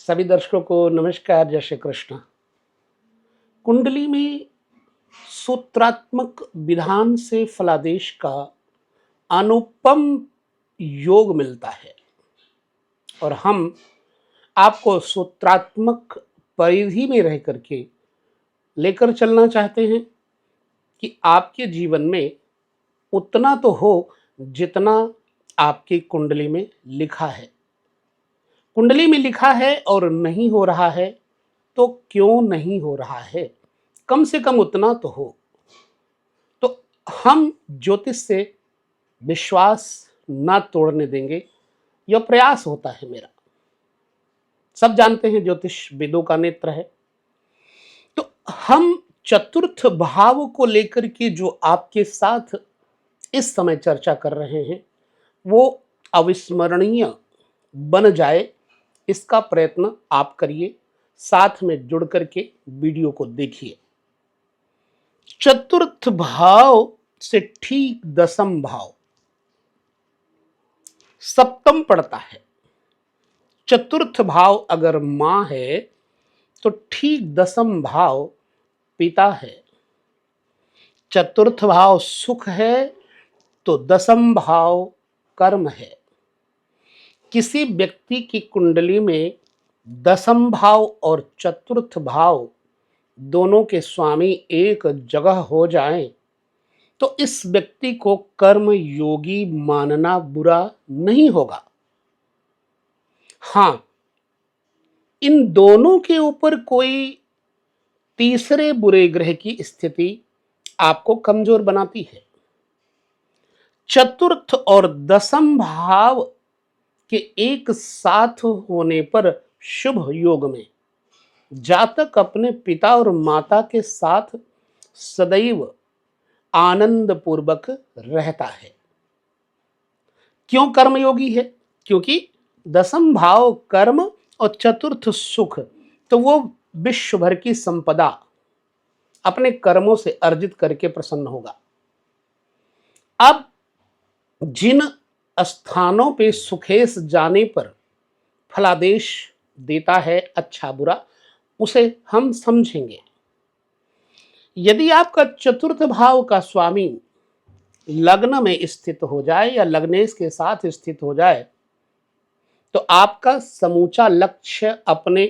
सभी दर्शकों को नमस्कार, जय श्री कृष्ण। कुंडली में सूत्रात्मक विधान से फलादेश का अनुपम योग मिलता है और हम आपको सूत्रात्मक परिधि में रह करके लेकर चलना चाहते हैं कि आपके जीवन में उतना तो हो जितना आपकी कुंडली में लिखा है। कुंडली में लिखा है और नहीं हो रहा है तो क्यों नहीं हो रहा है, कम से कम उतना तो हो। तो हम ज्योतिष से विश्वास ना तोड़ने देंगे, यह प्रयास होता है मेरा। सब जानते हैं ज्योतिष वेदों का नेत्र है। तो हम चतुर्थ भाव को लेकर के जो आपके साथ इस समय चर्चा कर रहे हैं वो अविस्मरणीय बन जाए, इसका प्रयत्न आप करिए। साथ में जुड़ करके वीडियो को देखिए। चतुर्थ भाव से ठीक दसम भाव सप्तम पड़ता है। चतुर्थ भाव अगर मां है तो ठीक दसम भाव पिता है। चतुर्थ भाव सुख है तो दसम भाव कर्म है। किसी व्यक्ति की कुंडली में दसम भाव और चतुर्थ भाव दोनों के स्वामी एक जगह हो जाएं तो इस व्यक्ति को कर्म योगी मानना बुरा नहीं होगा। हां, इन दोनों के ऊपर कोई तीसरे बुरे ग्रह की स्थिति आपको कमजोर बनाती है। चतुर्थ और दसम भाव के एक साथ होने पर शुभ योग में जातक अपने पिता और माता के साथ सदैव आनंद पूर्वक रहता है। क्यों कर्मयोगी है? क्योंकि दसम भाव कर्म और चतुर्थ सुख, तो वो विश्व भर की संपदा अपने कर्मों से अर्जित करके प्रसन्न होगा। अब जिन स्थानों पे सुखेश जाने पर फलादेश देता है अच्छा बुरा, उसे हम समझेंगे। यदि आपका चतुर्थ भाव का स्वामी लग्न में स्थित हो जाए या लग्नेश के साथ स्थित हो जाए तो आपका समूचा लक्ष्य अपने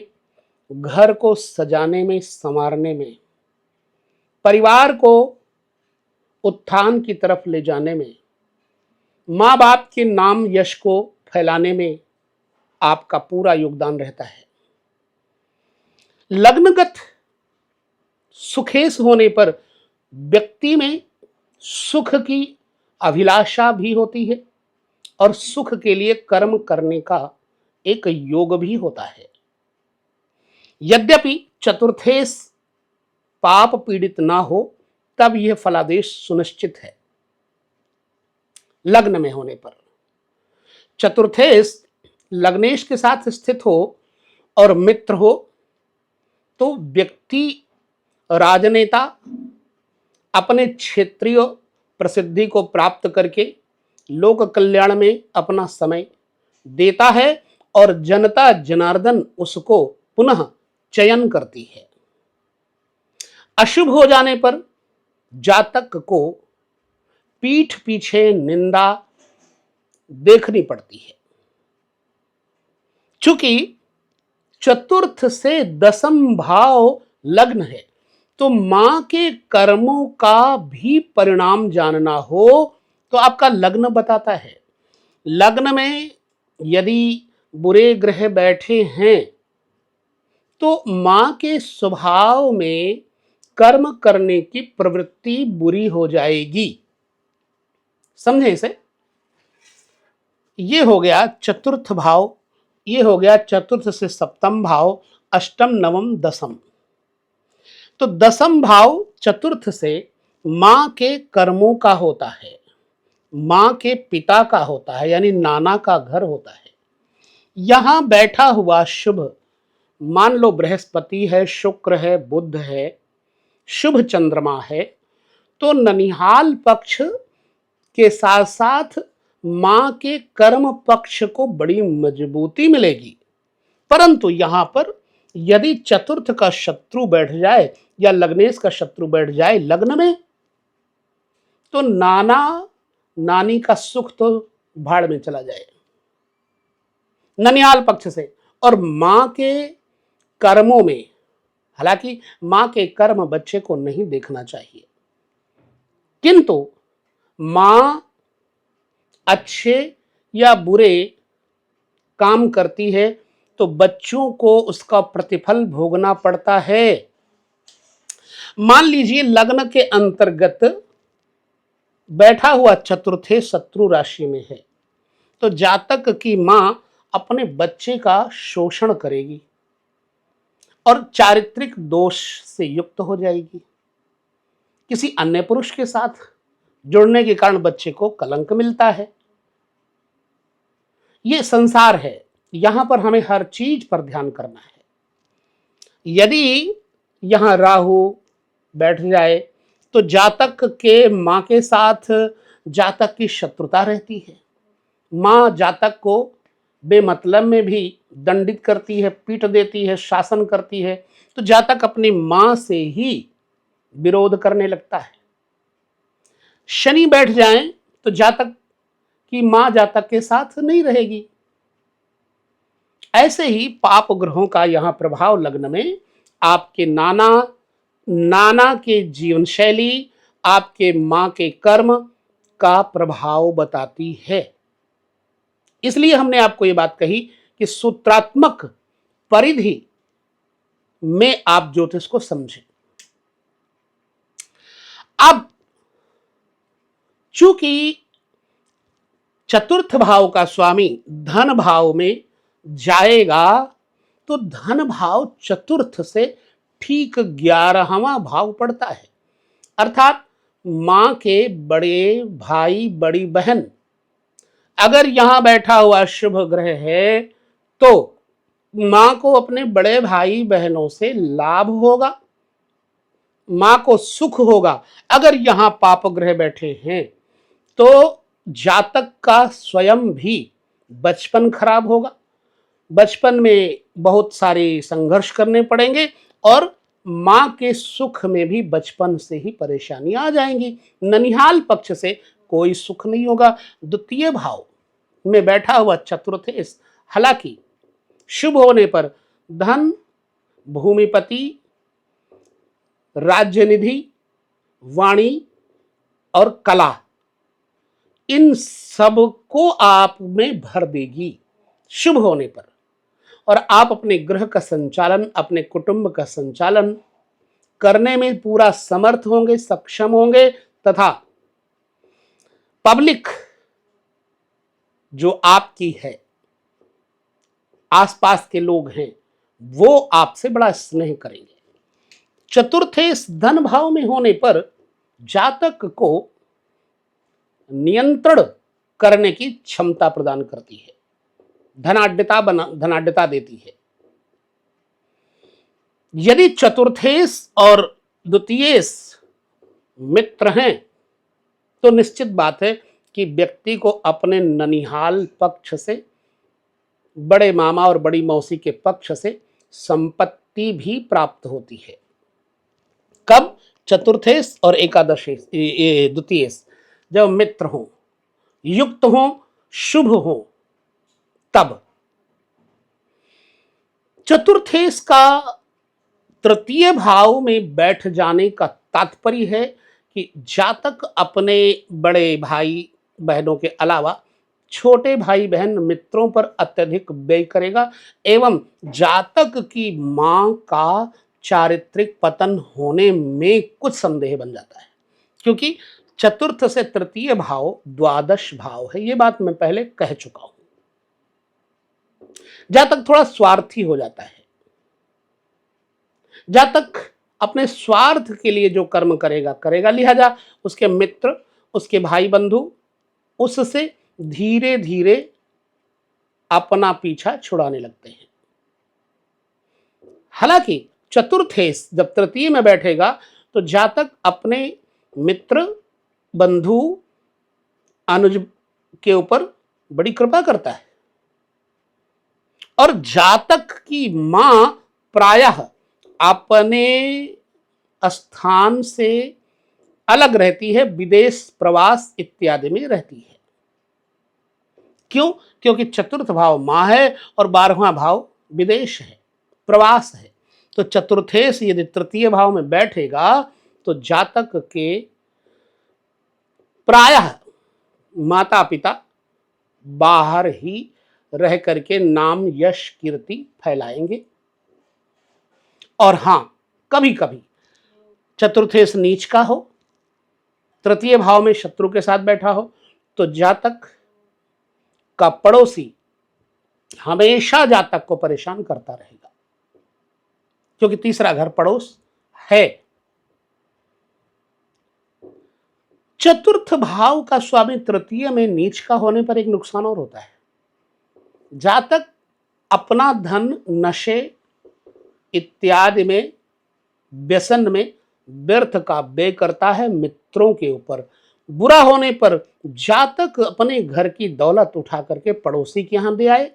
घर को सजाने में, संवारने में, परिवार को उत्थान की तरफ ले जाने में, माँ बाप के नाम यश को फैलाने में आपका पूरा योगदान रहता है। लग्नगत सुखेश होने पर व्यक्ति में सुख की अभिलाषा भी होती है और सुख के लिए कर्म करने का एक योग भी होता है। यद्यपि चतुर्थेश पाप पीड़ित ना हो तब यह फलादेश सुनिश्चित है। लग्न में होने पर चतुर्थेश लग्नेश के साथ स्थित हो और मित्र हो तो व्यक्ति राजनेता अपने क्षेत्रीय प्रसिद्धि को प्राप्त करके लोक कल्याण में अपना समय देता है और जनता जनार्दन उसको पुनः चयन करती है। अशुभ हो जाने पर जातक को पीठ पीछे निंदा देखनी पड़ती है। चूंकि चतुर्थ से दसम भाव लग्न है तो मां के कर्मों का भी परिणाम जानना हो तो आपका लग्न बताता है। लग्न में यदि बुरे ग्रह बैठे हैं तो मां के स्वभाव में कर्म करने की प्रवृत्ति बुरी हो जाएगी। समझे इसे? ये हो गया चतुर्थ भाव, ये हो गया चतुर्थ से सप्तम भाव, अष्टम नवम दसम। तो दसम भाव चतुर्थ से मां के कर्मों का होता है, मां के पिता का होता है, यानी नाना का घर होता है। यहां बैठा हुआ शुभ, मान लो बृहस्पति है, शुक्र है, बुध है, शुभ चंद्रमा है, तो ननिहाल पक्ष के साथ साथ मां के कर्म पक्ष को बड़ी मजबूती मिलेगी। परंतु यहां पर यदि चतुर्थ का शत्रु बैठ जाए या लग्नेश का शत्रु बैठ जाए लग्न में, तो नाना नानी का सुख तो भाड़ में चला जाए ननिहाल पक्ष से। और मां के कर्मों में, हालांकि मां के कर्म बच्चे को नहीं देखना चाहिए, किंतु मां अच्छे या बुरे काम करती है तो बच्चों को उसका प्रतिफल भोगना पड़ता है। मान लीजिए लग्न के अंतर्गत बैठा हुआ चतुर्थे शत्रु राशि में है, तो जातक की मां अपने बच्चे का शोषण करेगी और चारित्रिक दोष से युक्त हो जाएगी। किसी अन्य पुरुष के साथ जुड़ने के कारण बच्चे को कलंक मिलता है। ये संसार है, यहां पर हमें हर चीज पर ध्यान करना है। यदि यहां राहु बैठ जाए तो जातक के मां के साथ जातक की शत्रुता रहती है। मां जातक को बेमतलब में भी दंडित करती है, पीट देती है, शासन करती है, तो जातक अपनी मां से ही विरोध करने लगता है। शनि बैठ जाए तो जातक की मां जातक के साथ नहीं रहेगी। ऐसे ही पाप ग्रहों का यहां प्रभाव लग्न में आपके नाना नाना के जीवन शैली, आपके मां के कर्म का प्रभाव बताती है। इसलिए हमने आपको ये बात कही कि सूत्रात्मक परिधि में आप ज्योतिष को समझें। अब चूंकि चतुर्थ भाव का स्वामी धन भाव में जाएगा, तो धन भाव चतुर्थ से ठीक 11वां भाव पड़ता है। अर्थात मां के बड़े भाई बड़ी बहन अगर यहां बैठा हुआ शुभ ग्रह है, तो मां को अपने बड़े भाई बहनों से लाभ होगा, मां को सुख होगा। अगर यहां पाप ग्रह बैठे हैं तो जातक का स्वयं भी बचपन खराब होगा, बचपन में बहुत सारे संघर्ष करने पड़ेंगे और मां के सुख में भी बचपन से ही परेशानी आ जाएंगी। ननिहाल पक्ष से कोई सुख नहीं होगा। द्वितीय भाव में बैठा हुआ चतुर्थ, हालांकि शुभ होने पर धन, भूमिपति, राज्य निधि, वाणी और कला, इन सब को आप में भर देगी शुभ होने पर। और आप अपने गृह का संचालन, अपने कुटुंब का संचालन करने में पूरा समर्थ होंगे, सक्षम होंगे, तथा पब्लिक जो आपकी है, आसपास के लोग हैं, वो आपसे बड़ा स्नेह करेंगे। चतुर्थे धन भाव में होने पर जातक को नियंत्रण करने की क्षमता प्रदान करती है, धनाढ्यता देती है। यदि चतुर्थेश और द्वितीयेश मित्र हैं तो निश्चित बात है कि व्यक्ति को अपने ननिहाल पक्ष से, बड़े मामा और बड़ी मौसी के पक्ष से संपत्ति भी प्राप्त होती है। कब? चतुर्थेश और एकादशेश, द्वितीयेश जब मित्र हो, युक्त हो, शुभ हो, तब। चतुर्थेश का तृतीय भाव में बैठ जाने का तात्पर्य है कि जातक अपने बड़े भाई बहनों के अलावा छोटे भाई बहन मित्रों पर अत्यधिक व्यय करेगा एवं जातक की मां का चारित्रिक पतन होने में कुछ संदेह बन जाता है, क्योंकि चतुर्थ से तृतीय भाव द्वादश भाव है। ये बात मैं पहले कह चुका हूं। जातक थोड़ा स्वार्थी हो जाता है। जातक अपने स्वार्थ के लिए जो कर्म करेगा, लिहाजा उसके मित्र, उसके भाई बंधु उससे धीरे धीरे अपना पीछा छुड़ाने लगते हैं। हालांकि चतुर्थेश जब तृतीय में बैठेगा तो जातक अपने मित्र, बंधु, अनुज के ऊपर बड़ी कृपा करता है और जातक की मां प्रायः अपने स्थान से अलग रहती है, विदेश प्रवास इत्यादि में रहती है। क्यों? क्योंकि चतुर्थ भाव मां है और 12वां भाव विदेश है, प्रवास है। तो चतुर्थेश यदि तृतीय भाव में बैठेगा तो जातक के प्रायः माता पिता बाहर ही रह करके नाम यश कीर्ति फैलाएंगे। और हां, कभी कभी चतुर्थेश नीच का हो, तृतीय भाव में शत्रु के साथ बैठा हो, तो जातक का पड़ोसी हमेशा जातक को परेशान करता रहेगा, क्योंकि तीसरा घर पड़ोस है। चतुर्थ भाव का स्वामी तृतीय में नीच का होने पर एक नुकसान और होता है। जातक अपना धन नशे इत्यादि में, व्यसन में व्यर्थ का व्यय करता है मित्रों के ऊपर। बुरा होने पर जातक अपने घर की दौलत उठा करके पड़ोसी के यहां दे आए,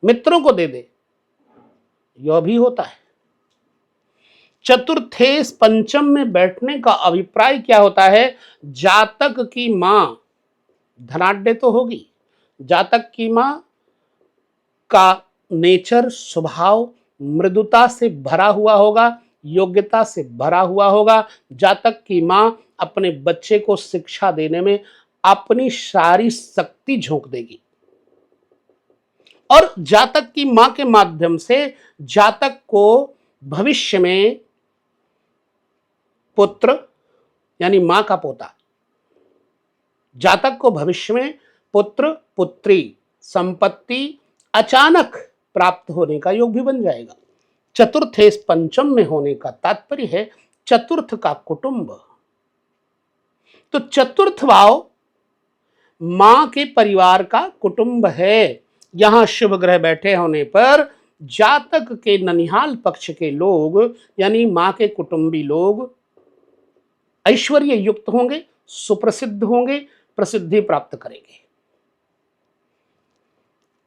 मित्रों को दे दे, यह भी होता है। चतुर्थेश पंचम में बैठने का अभिप्राय क्या होता है? जातक की मां धनाढ्य तो होगी, जातक की मां का नेचर, स्वभाव मृदुता से भरा हुआ होगा, योग्यता से भरा हुआ होगा। जातक की मां अपने बच्चे को शिक्षा देने में अपनी सारी शक्ति झोंक देगी, और जातक की मां के माध्यम से जातक को भविष्य में पुत्र यानी मां का पोता, जातक को भविष्य में पुत्र पुत्री संपत्ति अचानक प्राप्त होने का योग भी बन जाएगा। चतुर्थेश पंचम में होने का तात्पर्य है चतुर्थ का कुटुंब। तो चतुर्थ भाव मां के परिवार का कुटुंब है। यहां शुभ ग्रह बैठे होने पर जातक के ननिहाल पक्ष के लोग यानी मां के कुटुंबी लोग ऐश्वर्य युक्त होंगे, सुप्रसिद्ध होंगे, प्रसिद्धि प्राप्त करेंगे।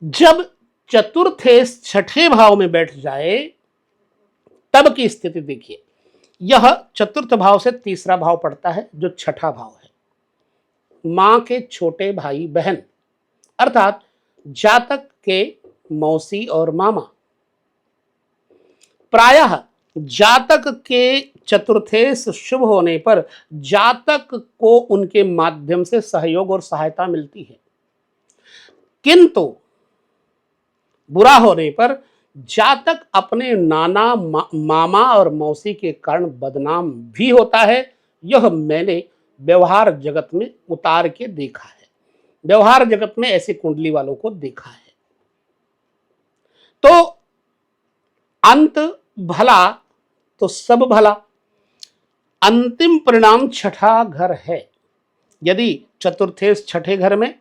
जब चतुर्थेश छठे भाव में बैठ जाए तब की स्थिति देखिए। यह चतुर्थ भाव से तीसरा भाव पड़ता है जो छठा भाव है, मां के छोटे भाई बहन, अर्थात जातक के मौसी और मामा। प्रायः जातक के चतुर्थेश शुभ होने पर जातक को उनके माध्यम से सहयोग और सहायता मिलती है, किंतु बुरा होने पर जातक अपने नाना मामा और मौसी के कारण बदनाम भी होता है। यह मैंने व्यवहार जगत में उतार के देखा है, व्यवहार जगत में ऐसे कुंडली वालों को देखा है। तो अंत भला तो सब भला, अंतिम परिणाम छठा घर है। यदि चतुर्थेश छठे घर में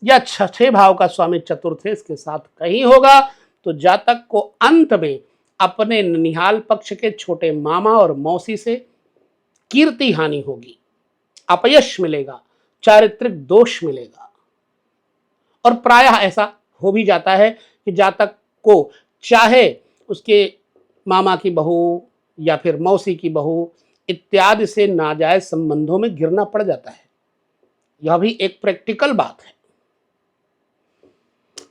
या छठे भाव का स्वामी चतुर्थेश के साथ कहीं होगा तो जातक को अंत में अपने ननिहाल पक्ष के छोटे मामा और मौसी से कीर्ति हानि होगी, अपयश मिलेगा, चारित्रिक दोष मिलेगा। और प्रायः ऐसा हो भी जाता है कि जातक को चाहे उसके मामा की बहू या फिर मौसी की बहू इत्यादि से नाजायज संबंधों में गिरना पड़ जाता है। यह भी एक प्रैक्टिकल बात है।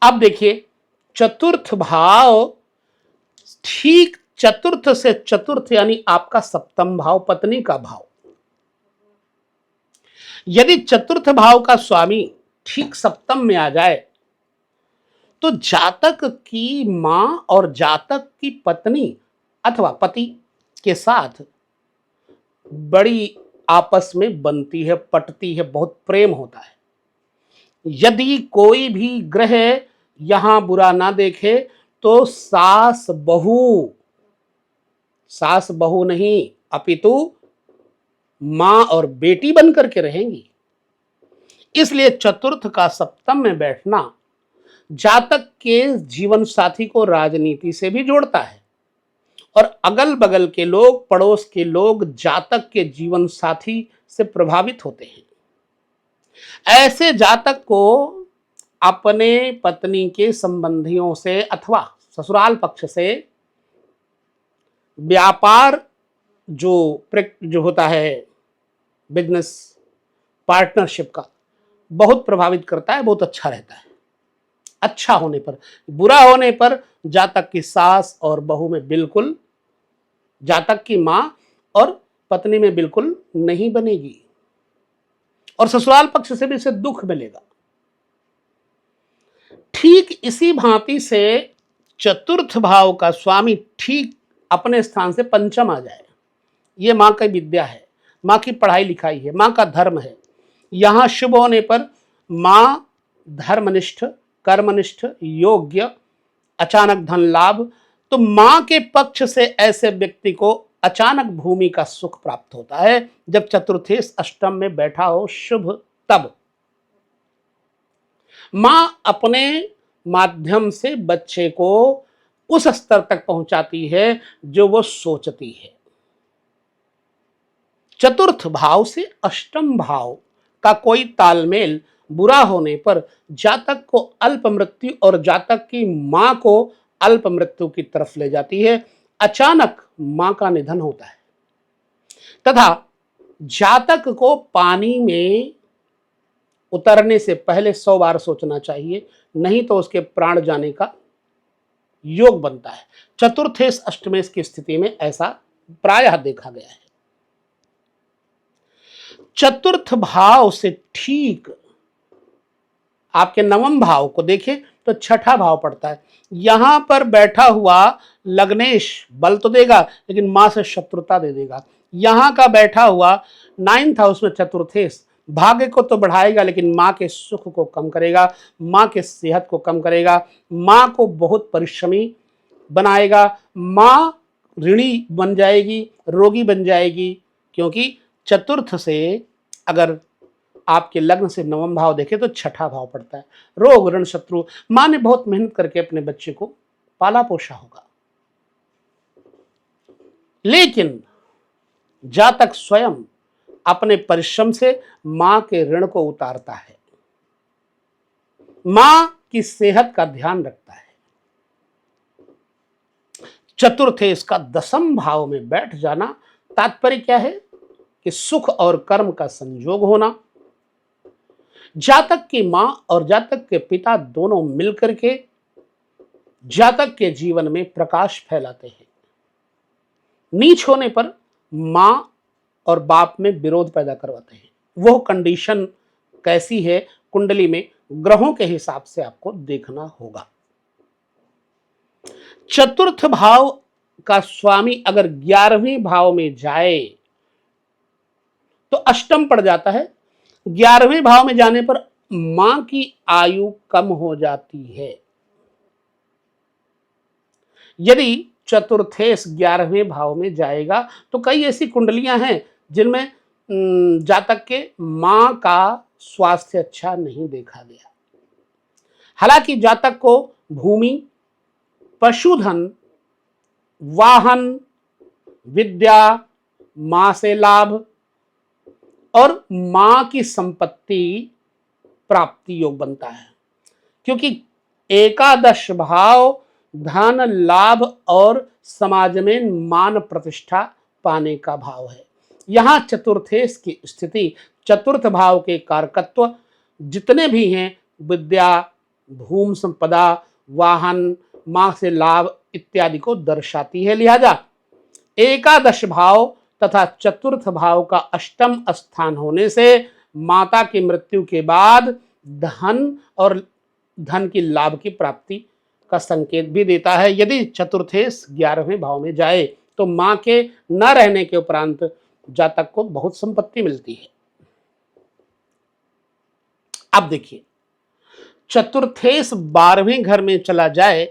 अब देखिए, चतुर्थ भाव ठीक चतुर्थ से चतुर्थ यानी आपका सप्तम भाव, पत्नी का भाव। यदि चतुर्थ भाव का स्वामी ठीक सप्तम में आ जाए तो जातक की मां और जातक की पत्नी अथवा पति के साथ बड़ी आपस में बनती है, पटती है, बहुत प्रेम होता है। यदि कोई भी ग्रह यहां बुरा ना देखे तो सास बहू नहीं अपितु मां और बेटी बनकर के रहेंगी। इसलिए चतुर्थ का सप्तम में बैठना जातक के जीवन साथी को राजनीति से भी जोड़ता है, और अगल बगल के लोग, पड़ोस के लोग जातक के जीवन साथी से प्रभावित होते हैं। ऐसे जातक को अपने पत्नी के संबंधियों से अथवा ससुराल पक्ष से व्यापार जो होता है, बिजनेस पार्टनरशिप का, बहुत प्रभावित करता है, बहुत अच्छा रहता है। अच्छा होने पर, बुरा होने पर जातक की सास और बहू में बिल्कुल, जातक की मां और पत्नी में बिल्कुल नहीं बनेगी, और ससुराल पक्ष से भी इसे दुख मिलेगा। ठीक इसी भांति से चतुर्थ भाव का स्वामी ठीक अपने स्थान से पंचम आ जाए, ये मां की विद्या है, मां की पढ़ाई लिखाई है, मां का धर्म है। यहां शुभ होने पर मां धर्मनिष्ठ, कर्मनिष्ठ, योग्य, अचानक धन लाभ, तो मां के पक्ष से ऐसे व्यक्ति को अचानक भूमि का सुख प्राप्त होता है जब चतुर्थेश अष्टम में बैठा हो शुभ। तब मां अपने माध्यम से बच्चे को उस स्तर तक पहुंचाती है जो वो सोचती है। चतुर्थ भाव से अष्टम भाव का कोई तालमेल बुरा होने पर जातक को अल्प मृत्यु और जातक की मां को अल्प मृत्यु की तरफ ले जाती है। अचानक मां का निधन होता है तथा जातक को पानी में उतरने से पहले 100 बार सोचना चाहिए, नहीं तो उसके प्राण जाने का योग बनता है। चतुर्थेश अष्टमेश की स्थिति में ऐसा प्रायः देखा गया है। चतुर्थ भाव से ठीक आपके नवम भाव को देखें तो छठा भाव पड़ता है। यहां पर बैठा हुआ लग्नेश बल तो देगा लेकिन मां से शत्रुता दे देगा। यहां का बैठा हुआ 9th हाउस में चतुर्थेश भाग्य को तो बढ़ाएगा लेकिन मां के सुख को कम करेगा, मां के सेहत को कम करेगा, मां को बहुत परिश्रमी बनाएगा, मां ऋणी बन जाएगी, रोगी बन जाएगी। क्योंकि चतुर्थ से अगर आपके लग्न से नवम भाव देखें तो छठा भाव पड़ता है। रोग ऋण शत्रु, मां ने बहुत मेहनत करके अपने बच्चे को पाला पोषा होगा, लेकिन जातक स्वयं अपने परिश्रम से मां के ऋण को उतारता है, मां की सेहत का ध्यान रखता है। चतुर्थ इसका दसम भाव में बैठ जाना तात्पर्य क्या है कि सुख और कर्म का संयोग होना। जातक की मां और जातक के पिता दोनों मिलकर के जातक के जीवन में प्रकाश फैलाते हैं। नीच होने पर मां और बाप में विरोध पैदा करवाते हैं। वो कंडीशन कैसी है कुंडली में, ग्रहों के हिसाब से आपको देखना होगा। चतुर्थ भाव का स्वामी अगर 11वें भाव में जाए तो अष्टम पड़ जाता है। 11वें भाव में जाने पर मां की आयु कम हो जाती है। यदि चतुर्थेश 11वें भाव में जाएगा तो कई ऐसी कुंडलियां हैं जिनमें जातक के मां का स्वास्थ्य अच्छा नहीं देखा गया। हालांकि जातक को भूमि, पशुधन, वाहन, विद्या, मां से लाभ और मां की संपत्ति प्राप्ति योग बनता है, क्योंकि एकादश भाव धन लाभ और समाज में मान प्रतिष्ठा पाने का भाव है। यहां चतुर्थेश की स्थिति चतुर्थ भाव के कारकत्व जितने भी हैं, विद्या, भूमि संपदा, वाहन, मां से लाभ इत्यादि को दर्शाती है। लिहाजा एकादश भाव तथा चतुर्थ भाव का अष्टम स्थान होने से माता की मृत्यु के बाद धन और धन की लाभ की प्राप्ति का संकेत भी देता है। यदि चतुर्थेश 11वें भाव में जाए तो मां के न रहने के उपरांत जातक को बहुत संपत्ति मिलती है। अब देखिए, चतुर्थेश 12वें घर में चला जाए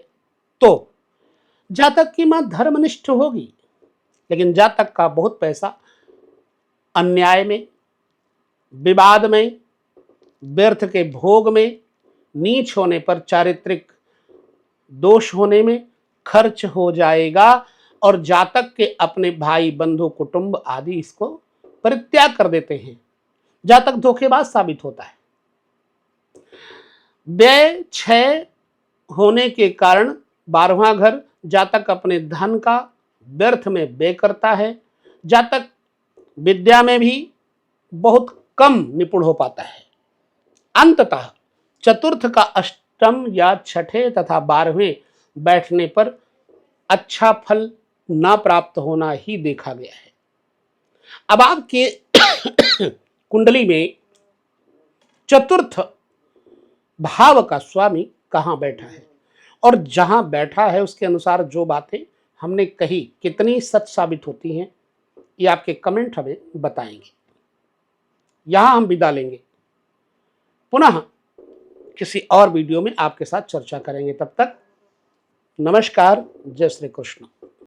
तो जातक की मां धर्मनिष्ठ होगी, लेकिन जातक का बहुत पैसा अन्याय में, विवाद में, व्यर्थ के भोग में, नीच होने पर चारित्रिक दोष होने में खर्च हो जाएगा और जातक के अपने भाई, बंधु, कुटुंब आदि इसको परित्याग कर देते हैं। जातक धोखेबाज साबित होता है। व्यय क्षय होने के कारण 12वां घर जातक अपने धन का व्यर्थ में व्यय करता है। जातक विद्या में भी बहुत कम निपुण हो पाता है। अंततः चतुर्थ का अष्टम या छठे तथा 12वें बैठने पर अच्छा फल न प्राप्त होना ही देखा गया है। अब आपके कुंडली में चतुर्थ भाव का स्वामी कहां बैठा है और जहां बैठा है उसके अनुसार जो बातें हमने कही कितनी सच साबित होती हैं, ये आपके कमेंट हमें बताएंगे। यहां हम विदा लेंगे, पुनः किसी और वीडियो में आपके साथ चर्चा करेंगे। तब तक नमस्कार, जय श्री कृष्ण।